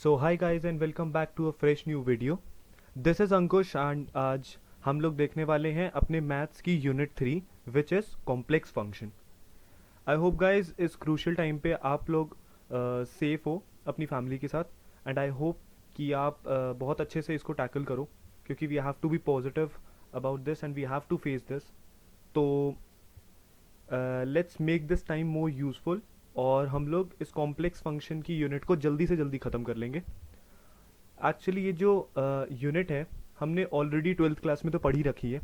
So hi guys and welcome back to a fresh new video. This is Ankush एंड आज हम लोग देखने वाले हैं अपने मैथ्स की unit 3 which is complex function. I hope guys इस क्रूशियल टाइम पे आप लोग सेफ हो अपनी फैमिली के साथ एंड आई होप कि आप बहुत अच्छे से इसको टैकल करो क्योंकि we have to be positive about this and we have to face this. तो let's make this time more useful और हम लोग इस कॉम्प्लेक्स फंक्शन की यूनिट को जल्दी से जल्दी ख़त्म कर लेंगे। एक्चुअली ये जो यूनिट है हमने ऑलरेडी 12th क्लास में तो पढ़ी रखी है,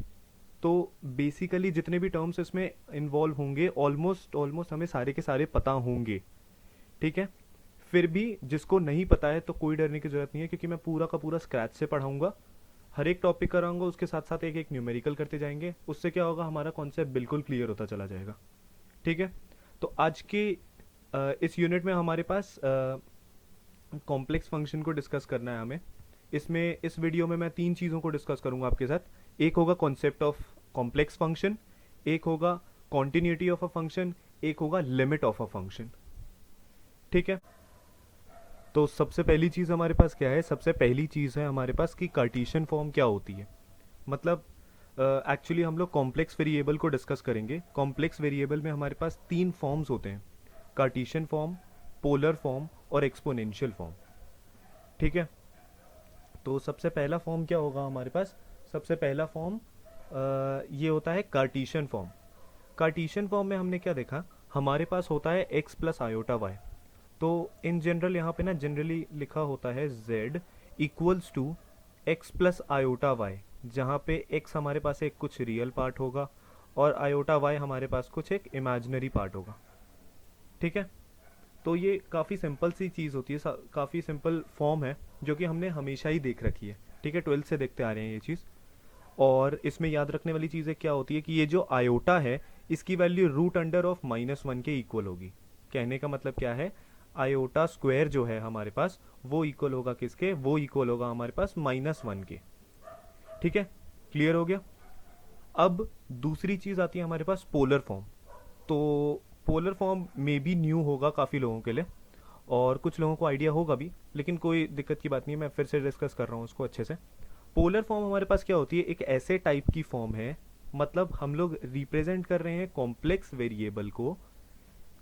तो बेसिकली जितने भी टर्म्स इसमें इन्वॉल्व होंगे ऑलमोस्ट ऑलमोस्ट हमें सारे के सारे पता होंगे। ठीक है, फिर भी जिसको नहीं पता है तो कोई डरने की ज़रूरत नहीं है क्योंकि मैं पूरा का पूरा स्क्रैच से पढ़ाऊँगा। हर एक टॉपिक कराऊंगा, उसके साथ साथ एक एक न्यूमेरिकल करते जाएंगे। उससे क्या होगा, हमारा कॉन्सेप्ट बिल्कुल क्लियर होता चला जाएगा। ठीक है, तो आज के इस यूनिट में हमारे पास कॉम्प्लेक्स फंक्शन को डिस्कस करना है हमें। इसमें इस वीडियो में मैं तीन चीज़ों को डिस्कस करूंगा आपके साथ। एक होगा कॉन्सेप्ट ऑफ कॉम्प्लेक्स फंक्शन, एक होगा कॉन्टिन्यूटी ऑफ अ फंक्शन, एक होगा लिमिट ऑफ अ फंक्शन। ठीक है, तो सबसे पहली चीज़ हमारे पास क्या है? सबसे पहली चीज़ है हमारे पास कि कार्टेशियन फॉर्म क्या होती है। मतलब एक्चुअली हम लोग कॉम्प्लेक्स वेरिएबल को डिस्कस करेंगे। कॉम्प्लेक्स वेरिएबल में हमारे पास तीन फॉर्म्स होते हैं, कार्टेशियन फॉर्म, पोलर फॉर्म और एक्सपोनेंशियल फॉर्म। ठीक है, तो सबसे पहला फॉर्म क्या होगा हमारे पास? सबसे पहला फॉर्म ये होता है कार्टेशियन फॉर्म। कार्टेशियन फॉर्म में हमने क्या देखा, हमारे पास होता है x प्लस आयोटा वाई। तो इन जनरल यहाँ पे ना जनरली लिखा होता है z equals to x plus iota Y, जहाँ पे x हमारे पास एक कुछ रियल पार्ट होगा और आयोटा y हमारे पास कुछ एक इमेजिनरी पार्ट होगा। ठीक है, तो ये काफ़ी सिंपल सी चीज़ होती है, काफ़ी सिंपल फॉर्म है जो कि हमने हमेशा ही देख रखी है। ठीक है, 12th से देखते आ रहे हैं ये चीज़। और इसमें याद रखने वाली चीज़ें क्या होती है कि ये जो आयोटा है इसकी वैल्यू रूट अंडर ऑफ -1 के इक्वल होगी। कहने का मतलब क्या है, आयोटा स्क्वायर जो है हमारे पास वो इक्वल होगा किसके? वो इक्वल होगा हमारे पास -1 के। ठीक है, क्लियर हो गया। अब दूसरी चीज़ आती है हमारे पास पोलर फॉर्म। तो पोलर फॉर्म में भी न्यू होगा काफ़ी लोगों के लिए और कुछ लोगों को आइडिया होगा भी, लेकिन कोई दिक्कत की बात नहीं है, मैं फिर से डिस्कस कर रहा हूँ उसको अच्छे से। पोलर फॉर्म हमारे पास क्या होती है? एक ऐसे टाइप की फॉर्म है, मतलब हम लोग रिप्रेजेंट कर रहे हैं कॉम्प्लेक्स वेरिएबल को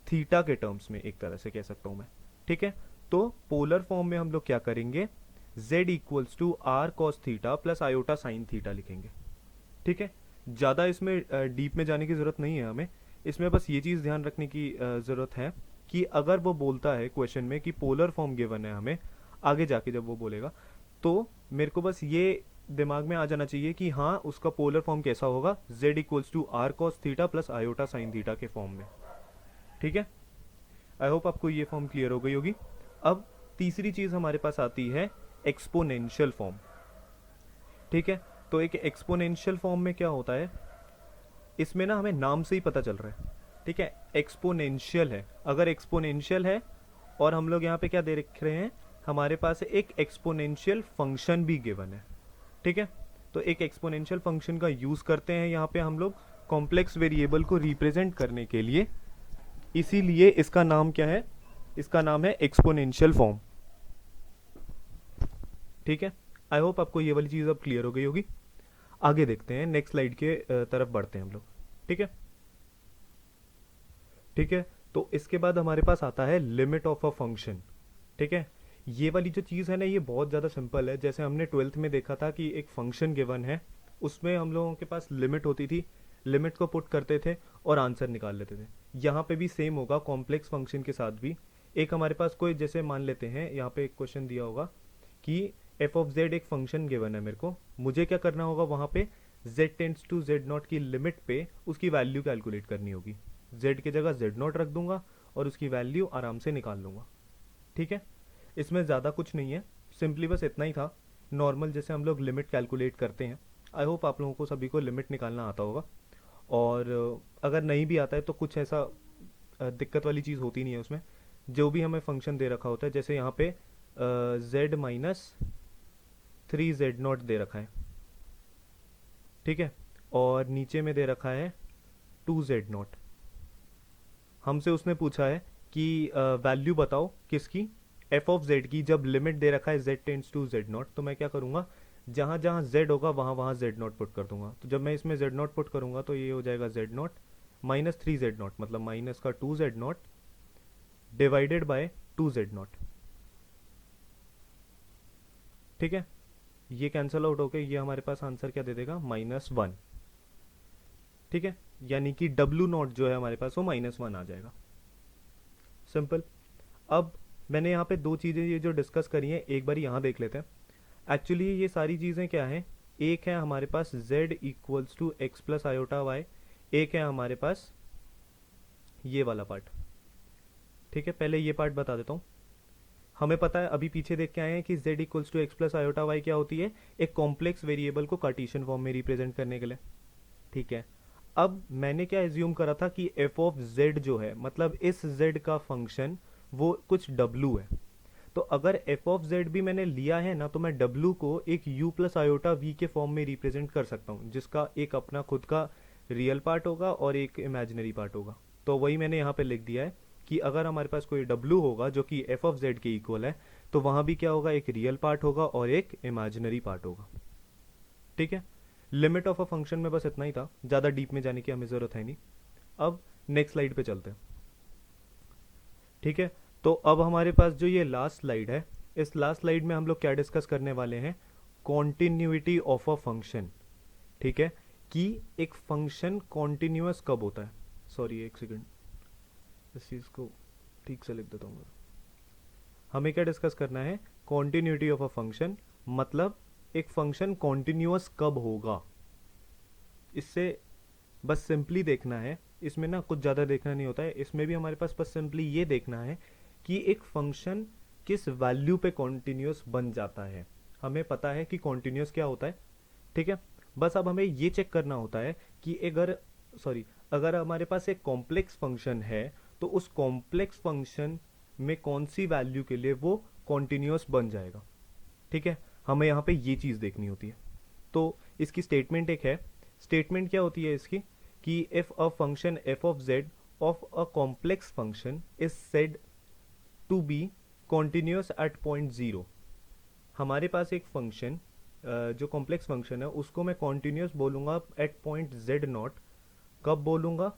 थीटा के टर्म्स में, एक तरह से कह सकता हूँ मैं। ठीक है, तो पोलर फॉर्म में हम लोग क्या करेंगे, z equals to R cos theta plus iota sine theta लिखेंगे। ठीक है, ज़्यादा इसमें डीप में जाने की ज़रूरत नहीं है हमें। इसमें बस ये चीज़ ध्यान रखने की ज़रूरत है कि अगर वो बोलता है क्वेश्चन में कि पोलर फॉर्म गिवन है हमें, आगे जाके जब वो बोलेगा तो मेरे को बस ये दिमाग में आ जाना चाहिए कि हाँ उसका पोलर फॉर्म कैसा होगा, z equals to R cos theta plus iota sine theta के फॉर्म में। ठीक है, आई होप आपको ये फॉर्म क्लियर हो गई होगी। अब तीसरी चीज़ हमारे पास आती है एक्सपोनेंशियल फॉर्म। ठीक है, तो एक एक्सपोनेंशियल फॉर्म में क्या होता है, इसमें ना हमें नाम से ही पता चल रहा है। ठीक है, एक्सपोनेंशियल है। अगर एक्सपोनेंशियल है और हम लोग यहाँ पे क्या दे रख रहे हैं, हमारे पास एक एक्सपोनेंशियल फंक्शन भी गिवन है। ठीक है, तो एक एक्सपोनेंशियल फंक्शन का यूज़ करते हैं यहाँ पे हम लोग कॉम्प्लेक्स वेरिएबल को रिप्रेजेंट करने के लिए, इसीलिए इसका नाम क्या है? इसका नाम है एक्सपोनेंशियल फॉर्म। ठीक है, आई होप आपको ये वाली चीज़ अब क्लियर हो गई होगी। आगे देखते हैं, नेक्स्ट स्लाइड के तरफ बढ़ते हैं हम लोग। ठीक है, ठीक है, तो इसके बाद हमारे पास आता है लिमिट ऑफ अ फंक्शन। ठीक है, ये वाली जो चीज़ है ना ये बहुत ज़्यादा सिंपल है। जैसे हमने 12th में देखा था कि एक फंक्शन गिवन है, उसमें हम लोगों के पास लिमिट होती थी, लिमिट को पुट करते थे और आंसर निकाल लेते थे। यहाँ पे भी सेम होगा, कॉम्प्लेक्स फंक्शन के साथ भी। एक हमारे पास कोई, जैसे मान लेते हैं यहाँ पे एक क्वेश्चन दिया होगा कि एफ ऑफ जेड एक फंक्शन गिवन है मेरे को, मुझे क्या करना होगा, वहाँ पे z tends to z not की लिमिट पे उसकी वैल्यू कैलकुलेट करनी होगी। z की जगह z नॉट रख दूंगा और उसकी वैल्यू आराम से निकाल लूंगा। ठीक है, इसमें ज़्यादा कुछ नहीं है, सिंपली बस इतना ही था। नॉर्मल जैसे हम लोग लिमिट कैलकुलेट करते हैं, आई होप आप लोगों को सभी को लिमिट निकालना आता होगा। और अगर नहीं भी आता है तो कुछ ऐसा दिक्कत वाली चीज़ होती नहीं है उसमें। जो भी हमें फंक्शन दे रखा होता है, जैसे यहाँ पे z minus 3z not they रखा है। ठीक है, और नीचे में दे रखा है 2z नॉट। हमसे उसने पूछा है कि वैल्यू बताओ किसकी, एफ ऑफ जेड की जब लिमिट दे रखा है Z tends to Z not, तो मैं क्या करूंगा, जहां जहां जेड होगा वहां वहां जेड नॉट पुट कर दूंगा। तो जब मैं इसमें जेड नॉट पुट करूंगा तो ये हो जाएगा Z not minus 3z not, मतलब माइनस का 2z not divided by 2z not. ठीक है, ये कैंसल आउट होके ये हमारे पास आंसर क्या दे देगा, -1। ठीक है, यानी कि डब्ल्यू नॉट जो है हमारे पास वो -1 आ जाएगा। सिंपल। अब मैंने यहाँ पे दो चीजें ये जो डिस्कस करी हैं एक बार यहाँ देख लेते हैं। एक्चुअली ये सारी चीजें क्या हैं, एक है हमारे पास z equals to X plus iota Y, एक है हमारे पास ये वाला पार्ट। ठीक है, पहले ये पार्ट बता देता हूँ। हमें पता है, अभी पीछे देख के आए हैं कि z equals to X plus iota Y क्या होती है, एक कॉम्प्लेक्स वेरिएबल को कार्टेशियन फॉर्म में रिप्रेजेंट करने के लिए। ठीक है, अब मैंने क्या एज्यूम करा था कि एफ ऑफ जेड जो है, मतलब इस जेड का फंक्शन वो कुछ डब्लू है। तो अगर एफ ऑफ जेड भी मैंने लिया है ना, तो मैं डब्लू को एक यू प्लस आयोटा वी के फॉर्म में रिप्रेजेंट कर सकता हूँ, जिसका एक अपना खुद का रियल पार्ट होगा और एक इमेजिनरी पार्ट होगा। तो वही मैंने यहाँ पे लिख दिया है कि अगर हमारे पास कोई डब्लू होगा जो कि एफ ऑफ जेड के इक्वल है, तो वहां भी क्या होगा, एक रियल पार्ट होगा और एक इमेजिनरी पार्ट होगा। ठीक है, लिमिट ऑफ अ फंक्शन में बस इतना ही था, ज्यादा डीप में जाने की हमें जरूरत है नहीं। अब नेक्स्ट स्लाइड पे चलते हैं। ठीक है, तो अब हमारे पास जो ये लास्ट स्लाइड है, इस लास्ट स्लाइड में हम लोग क्या डिस्कस करने वाले हैं, कॉन्टिन्यूटी ऑफ अ फंक्शन। ठीक है, कि एक फंक्शन कॉन्टिन्यूअस कब होता है। सॉरी एक सेकेंड, इस चीज को ठीक से लिख देता हूँ। हमें क्या डिस्कस करना है, कॉन्टिन्यूटी ऑफ अ फंक्शन, मतलब एक फंक्शन कॉन्टिन्यूअस कब होगा। इससे बस सिंपली देखना है, इसमें ना कुछ ज़्यादा देखना नहीं होता है, इसमें भी हमारे पास बस सिंपली ये देखना है कि एक फंक्शन किस वैल्यू पे कॉन्टिन्यूअस बन जाता है। हमें पता है कि कॉन्टिन्यूअस क्या होता है। ठीक है, बस अब हमें ये चेक करना होता है कि अगर हमारे पास एक कॉम्प्लेक्स फंक्शन है, तो उस कॉम्प्लेक्स फंक्शन में कौन सी वैल्यू के लिए वो कॉन्टिन्यूअस बन जाएगा। ठीक है, हमें यहाँ पे ये चीज़ देखनी होती है। तो इसकी स्टेटमेंट एक है, स्टेटमेंट क्या होती है इसकी, कि if a function F of Z of a complex function is said to be continuous at point zero. हमारे पास एक फंक्शन जो कॉम्प्लेक्स फंक्शन है उसको मैं कॉन्टिन्यूअस बोलूंगा एट पॉइंट जेड नॉट। कब बोलूंगा,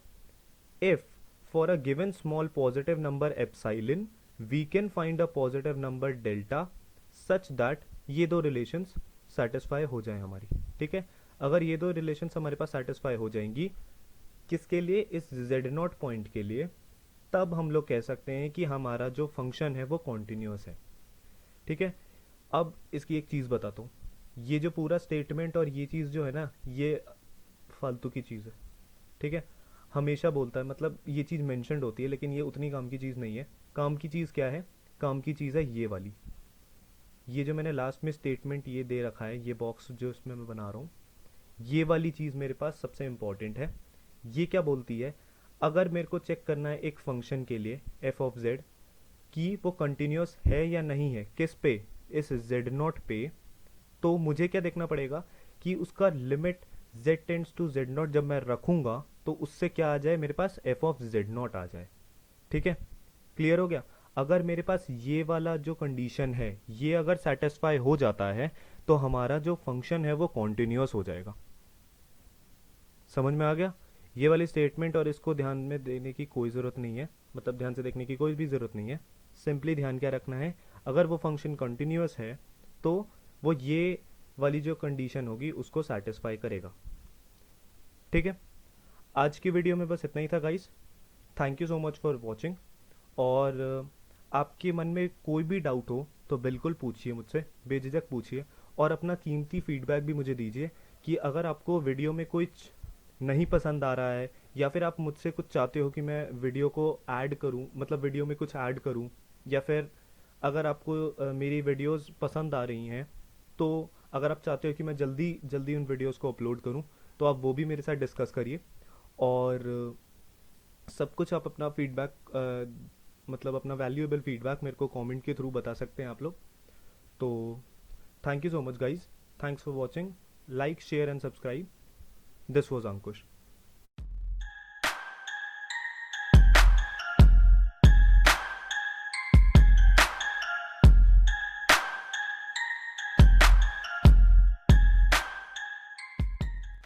if for a given small positive number epsilon we can find a positive number delta such that ये दो रिलेशंस सेटिस्फाई हो जाए हमारी। ठीक है, अगर ये दो रिलेशंस हमारे पास सेटिस्फाई हो जाएंगी, किसके लिए, इस जेड नॉट पॉइंट के लिए, तब हम लोग कह सकते हैं कि हमारा जो फंक्शन है वो कॉन्टिन्यूअस है। ठीक है, अब इसकी एक चीज बताता हूँ, ये जो पूरा स्टेटमेंट और ये चीज जो है ना, ये फालतू की चीज है। ठीक है, हमेशा बोलता है, मतलब ये चीज मेंशन्ड होती है लेकिन ये उतनी काम की चीज नहीं है। काम की चीज क्या है, काम की चीज है ये वाली, ये जो मैंने लास्ट में स्टेटमेंट ये दे रखा है, ये बॉक्स जो इसमें मैं बना रहा हूँ, ये वाली चीज मेरे पास सबसे इंपॉर्टेंट है। ये क्या बोलती है, अगर मेरे को चेक करना है एक फंक्शन के लिए एफ ऑफ जेड कि वो कंटिन्यूअस है या नहीं है, किस पे, इस जेड नॉट पे, तो मुझे क्या देखना पड़ेगा कि उसका limit z tends to Z not जब मैं रखूंगा तो उससे क्या आ जाए, मेरे पास एफ ऑफ जेड नॉट आ जाए। ठीक है, क्लियर हो गया। अगर मेरे पास ये वाला जो कंडीशन है ये अगर सेटिस्फाई हो जाता है तो हमारा जो फंक्शन है वो कॉन्टिन्यूअस हो जाएगा। समझ में आ गया ये वाली स्टेटमेंट, और इसको ध्यान में देने की कोई जरूरत नहीं है, मतलब ध्यान से देखने की कोई भी जरूरत नहीं है। सिंपली ध्यान क्या रखना है, अगर वो फंक्शन कंटिन्यूअस है तो वो ये वाली जो कंडीशन होगी उसको सेटिस्फाई करेगा। ठीक है, आज की वीडियो में बस इतना ही था guys. Thank you so much for watching. और आपके मन में कोई भी डाउट हो तो बिल्कुल पूछिए मुझसे, बेझिझक पूछिए, और अपना कीमती फीडबैक भी मुझे दीजिए कि अगर आपको वीडियो में कुछ नहीं पसंद आ रहा है, या फिर आप मुझसे कुछ चाहते हो कि मैं वीडियो को ऐड करूं, मतलब वीडियो में कुछ ऐड करूं, या फिर अगर आपको मेरी वीडियोस पसंद आ रही हैं, तो अगर आप चाहते हो कि मैं जल्दी जल्दी उन वीडियोस को अपलोड करूं, तो आप वो भी मेरे साथ डिस्कस करिए। और सब कुछ आप अपना फीडबैक, मतलब अपना वैल्यूएबल फीडबैक मेरे को कमेंट के थ्रू बता सकते हैं आप लोग। तो thank you so much guys, thanks for watching, like share and subscribe. This was Ankush.